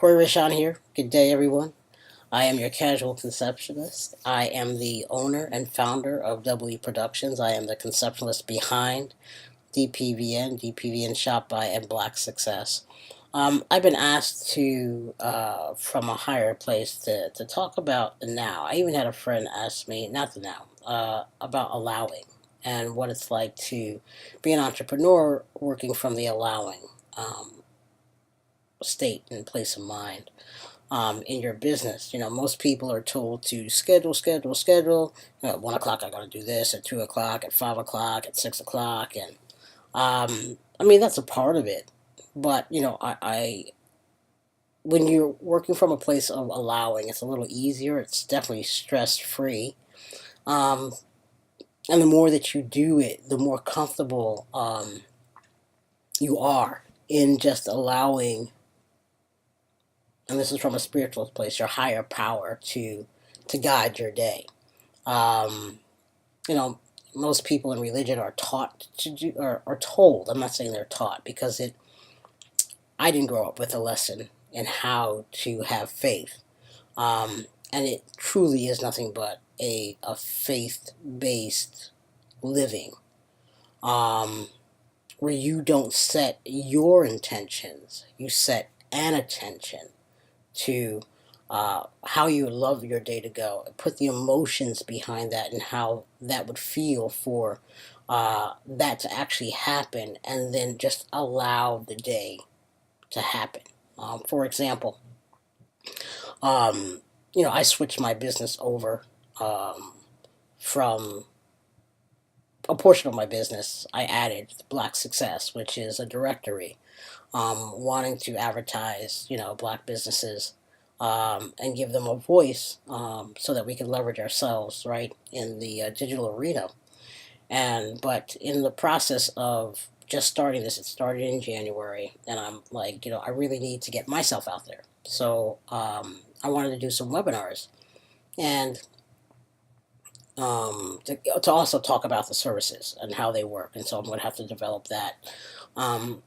Kori Raishon here. Good day, everyone. I am your casual conceptualist. I am the owner and founder of W Productions. I am the conceptualist behind DPVN Shop By, and Black Success. I've been asked from a higher place, to talk about the now. I even had a friend ask me, not the now, about allowing and what it's like to be an entrepreneur working from the allowing state and place of mind in your business. Most people are told to schedule. At 1 o'clock, I got to do this. At 2 o'clock, at 5 o'clock, at 6 o'clock, and I mean that's a part of it. But when you're working from a place of allowing, it's a little easier. It's definitely stress free. Um, and the more that you do it, the more comfortable you are in just allowing, and this is from a spiritual place, your higher power to guide your day. Um, you know, Most people in religion are taught to do, or are told. I'm not saying they're taught, because I didn't grow up with a lesson in how to have faith, and it truly is nothing but a faith based living, um, where you don't set your intentions, you set an attention to how you would love your day to go. Put the emotions behind that and how that would feel for that to actually happen, and then just allow the day to happen. For example, I switched my business over um, from a portion of my business. I added Black Success, which is a directory wanting to advertise, Black businesses, and give them a voice, so that we can leverage ourselves, right, in the digital arena. But in the process of just starting this, it started in January, and I'm like, I really need to get myself out there. So I wanted to do some webinars, and to also talk about the services and how they work. And so I'm going to have to develop that. I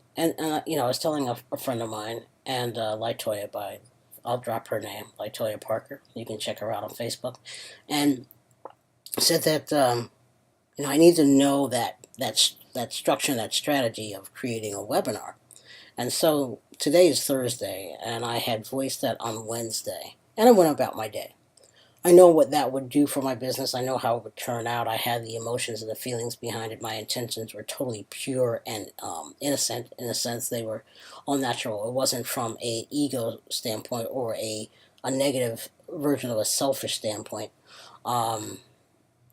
was telling a friend of mine, and Litoya, I'll drop her name, Litoya Parker. You can check her out on Facebook, and said that I need to know that structure, that strategy of creating a webinar. And so today is Thursday, and I had voiced that on Wednesday, and I went about my day. I know what that would do for my business. I know how it would turn out. I had the emotions and the feelings behind it. My intentions were totally pure and innocent. In a sense, they were all natural. It wasn't from a ego standpoint or a negative version of a selfish standpoint. Um,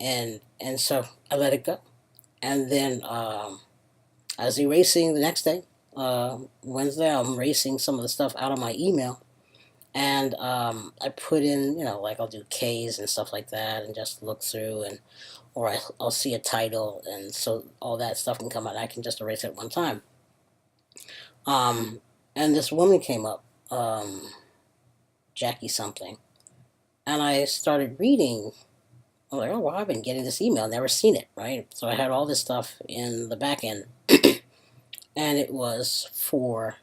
and so I let it go. And then I was erasing the next day. Wednesday, I'm erasing some of the stuff out of my email. And I put in, like I'll do K's and stuff like that, and just look through, or I'll see a title, and so all that stuff can come out. And I can just erase it one time. And this woman came up, Jackie something, and I started reading. I'm like, oh, well, I've been getting this email, never seen it, right? So I had all this stuff in the back end, and it was for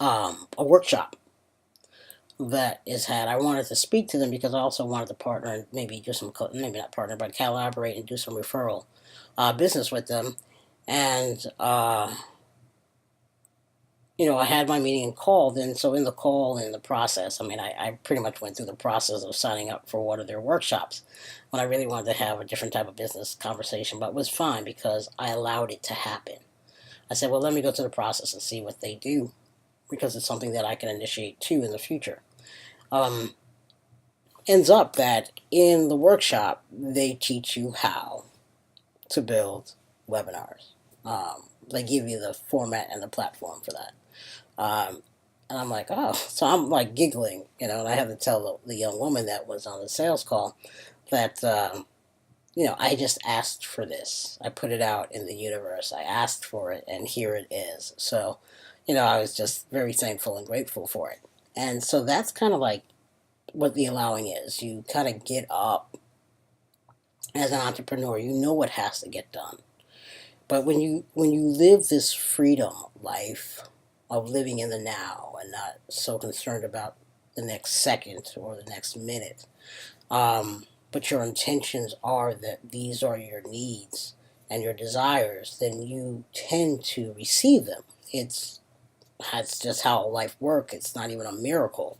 a workshop that is had. I wanted to speak to them because I also wanted to partner and maybe do some, maybe not partner, but collaborate and do some referral business with them. And, I had my meeting and called. And so in the call and the process, I mean, I pretty much went through the process of signing up for one of their workshops when I really wanted to have a different type of business conversation, but it was fine because I allowed it to happen. I said, well, let me go through the process and see what they do, because it's something that I can initiate too in the future. Ends up that in the workshop, they teach you how to build webinars. They give you the format and the platform for that. And I'm like, oh, so I'm like giggling, and I had to tell the young woman that was on the sales call that, I just asked for this. I put it out in the universe. I asked for it, and here it is. So, I was just very thankful and grateful for it. And so that's kind of like what the allowing is. You kind of get up as an entrepreneur. You know what has to get done. But when you live this freedom life, of living in the now and not so concerned about the next second or the next minute. But your intentions are that these are your needs and your desires, then you tend to receive them. That's just how life works. It's not even a miracle.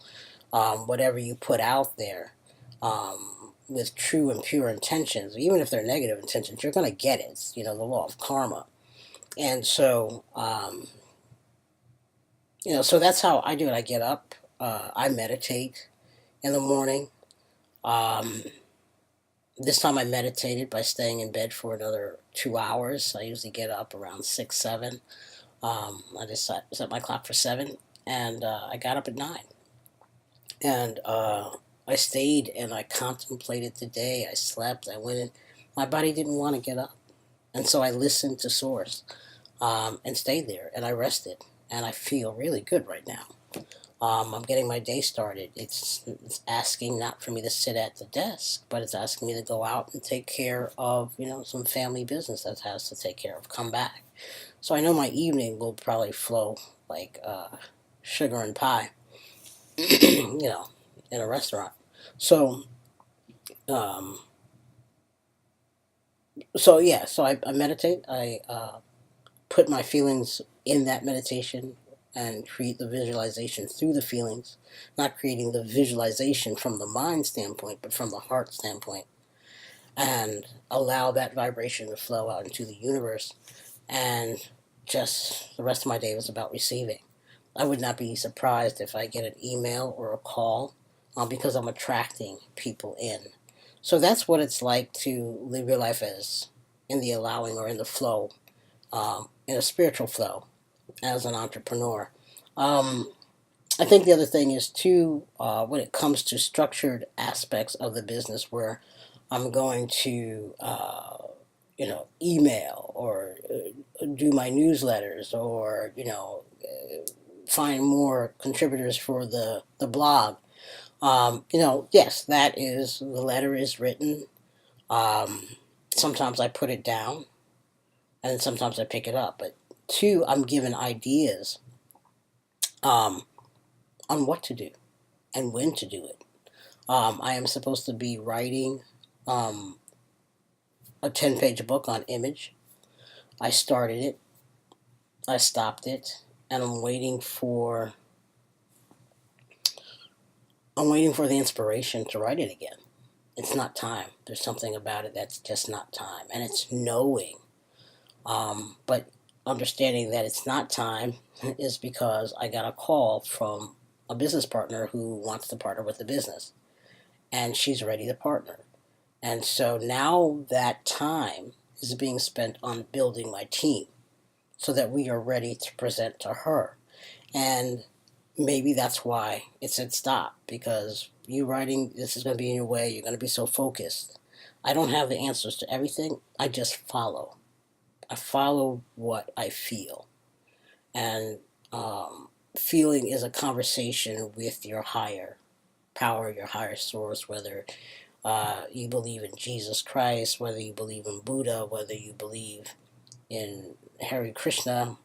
Whatever you put out there with true and pure intentions, even if they're negative intentions, you're going to get it. It's, the law of karma. And so, so that's how I do it. I get up, I meditate in the morning. Um, this time I meditated by staying in bed for another 2 hours. I usually get up around 6, 7. I just set my clock for 7, and I got up at 9. And I stayed and I contemplated the day. I slept. I went in. My body didn't want to get up. And so I listened to Source and stayed there. And I rested. And I feel really good right now. I'm getting my day started. It's asking not for me to sit at the desk, but it's asking me to go out and take care of, some family business that has to take care of, come back. So I know my evening will probably flow like sugar and pie, in a restaurant. So, um, so I meditate. I put my feelings in that meditation and create the visualization through the feelings, not creating the visualization from the mind standpoint, but from the heart standpoint, and allow that vibration to flow out into the universe. And just the rest of my day was about receiving. I would not be surprised if I get an email or a call because I'm attracting people in. So that's what it's like to live your life as in the allowing or in the flow, in a spiritual flow as an entrepreneur. I think the other thing is too, when it comes to structured aspects of the business where I'm going to, email or do my newsletters or, find more contributors for the blog. Yes, that is, the letter is written. Um, Sometimes I put it down and sometimes I pick it up. But two, I'm given ideas um, on what to do and when to do it. I am supposed to be writing um, a 10-page book on image. I started it, I stopped it, and I'm waiting for the inspiration to write it again. It's not time. There's something about it that's just not time, and it's knowing. But understanding that it's not time is because I got a call from a business partner who wants to partner with the business, and she's ready to partner. And so now that time is being spent on building my team so that we are ready to present to her. And maybe that's why it said stop, because you writing, this is going to be in your way. You're going to be so focused. I don't have the answers to everything. I just follow. I follow what I feel. And feeling is a conversation with your higher power, your higher source, whether you believe in Jesus Christ, whether you believe in Buddha, whether you believe in Hare Krishna,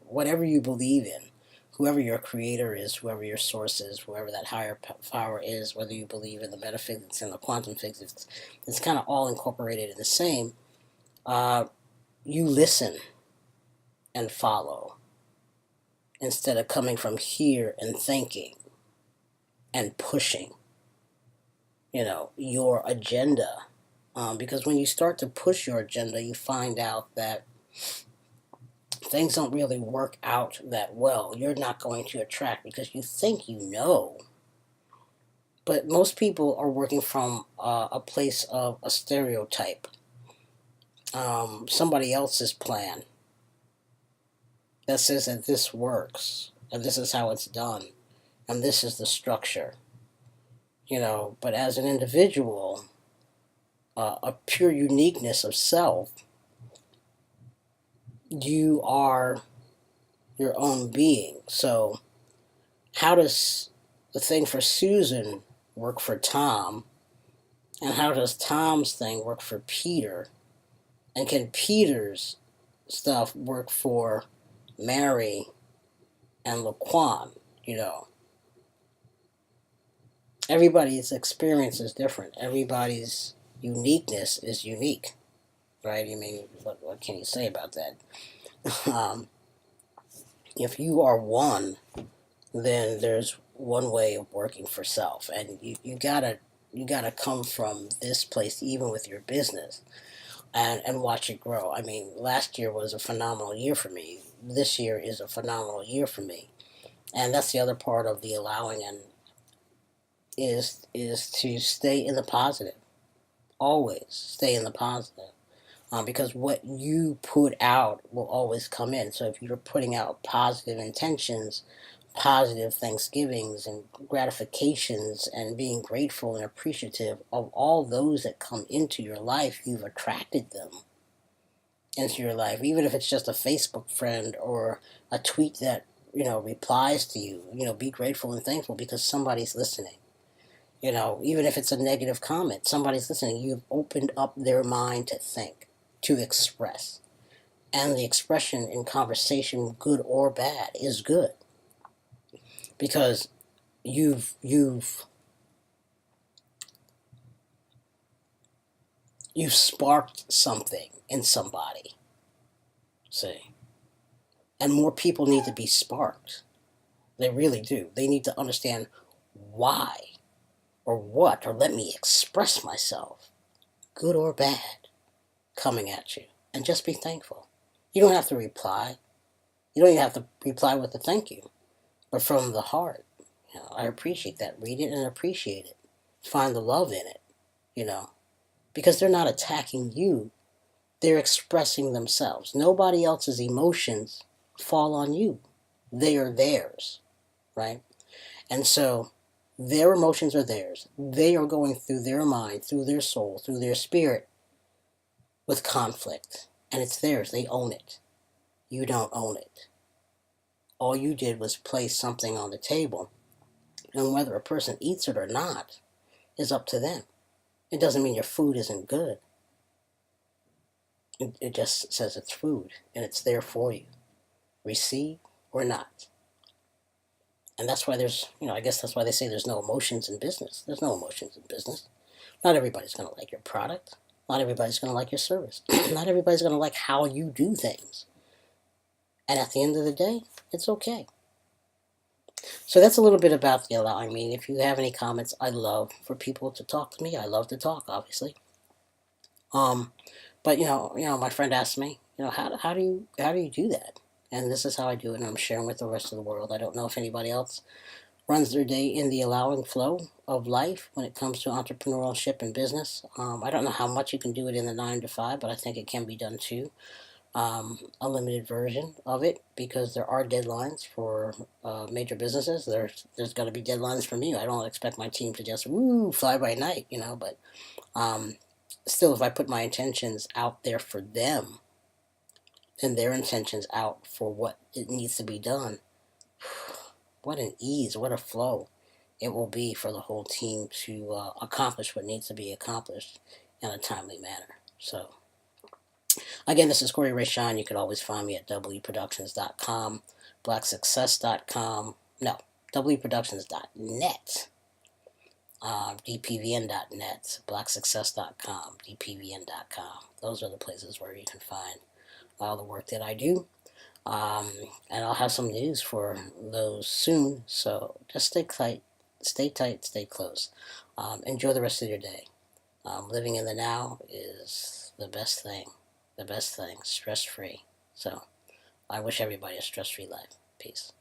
whatever you believe in, whoever your creator is, whoever your source is, whoever that higher power is, whether you believe in the metaphysics and the quantum physics, it's kind of all incorporated in the same. You listen and follow instead of coming from here and thinking and pushing, your agenda. Because when you start to push your agenda, you find out that things don't really work out that well. You're not going to attract because you think you know. But most people are working from a place of a stereotype, somebody else's plan that says that this works and this is how it's done and this is the structure. But as an individual, a pure uniqueness of self, you are your own being. So how does the thing for Susan work for Tom? And how does Tom's thing work for Peter? And can Peter's stuff work for Mary and Laquan, everybody's experience is different. Everybody's uniqueness is unique, right? I mean, what can you say about that? Um, if you are one, then there's one way of working for self, and you gotta come from this place, even with your business, and watch it grow. I mean, last year was a phenomenal year for me. This year is a phenomenal year for me, and that's the other part of the allowing, and is to stay in the positive. Always stay in the positive. Because what you put out will always come in. So if you're putting out positive intentions, positive Thanksgivings and gratifications, and being grateful and appreciative of all those that come into your life, you've attracted them into your life. Even if it's just a Facebook friend or a tweet that replies to you, be grateful and thankful because somebody's listening. Even if it's a negative comment, somebody's listening. You've opened up their mind to think, to express. And the expression in conversation, good or bad, is good. Because you've sparked something in somebody. See? And more people need to be sparked. They really do. They need to understand why or what, or let me express myself, good or bad, coming at you. And just be thankful. You don't have to reply. You don't even have to reply with a thank you, but from the heart. I appreciate that. Read it and appreciate it. Find the love in it, because they're not attacking you. They're expressing themselves. Nobody else's emotions fall on you. They are theirs, right? And so their emotions are theirs. They are going through their mind, through their soul, through their spirit with conflict. And it's theirs. They own it. You don't own it. All you did was place something on the table, and whether a person eats it or not is up to them. It doesn't mean your food isn't good. It just says it's food, and it's there for you. Receive or not. And that's why I guess that's why they say there's no emotions in business. There's no emotions in business. Not everybody's going to like your product. Not everybody's going to like your service. Not everybody's going to like how you do things. And at the end of the day, it's okay. So that's a little bit about the allowing. I mean, if you have any comments, I love for people to talk to me. I love to talk, obviously. But my friend asked me, how do you do that? And this is how I do it, and I'm sharing with the rest of the world. I don't know if anybody else runs their day in the allowing flow of life when it comes to entrepreneurship and business. I don't know how much you can do it in the 9 to 5, but I think it can be done too. A limited version of it, because there are deadlines for major businesses. There's going to be deadlines from you. I don't expect my team to just fly by night, but still, if I put my intentions out there for them and their intentions out for what it needs to be done, what an ease, what a flow it will be for the whole team to accomplish what needs to be accomplished in a timely manner. So, again, this is Kori Raishon. You can always find me at wproductions.com, blacksuccess.com, no, wproductions.net, dpvn.net, blacksuccess.com, dpvn.com. Those are the places where you can find all the work that I do. And I'll have some news for those soon. So just stay tight, stay close. Enjoy the rest of your day. Living in the now is the best thing. Stress free. So I wish everybody a stress free life. Peace.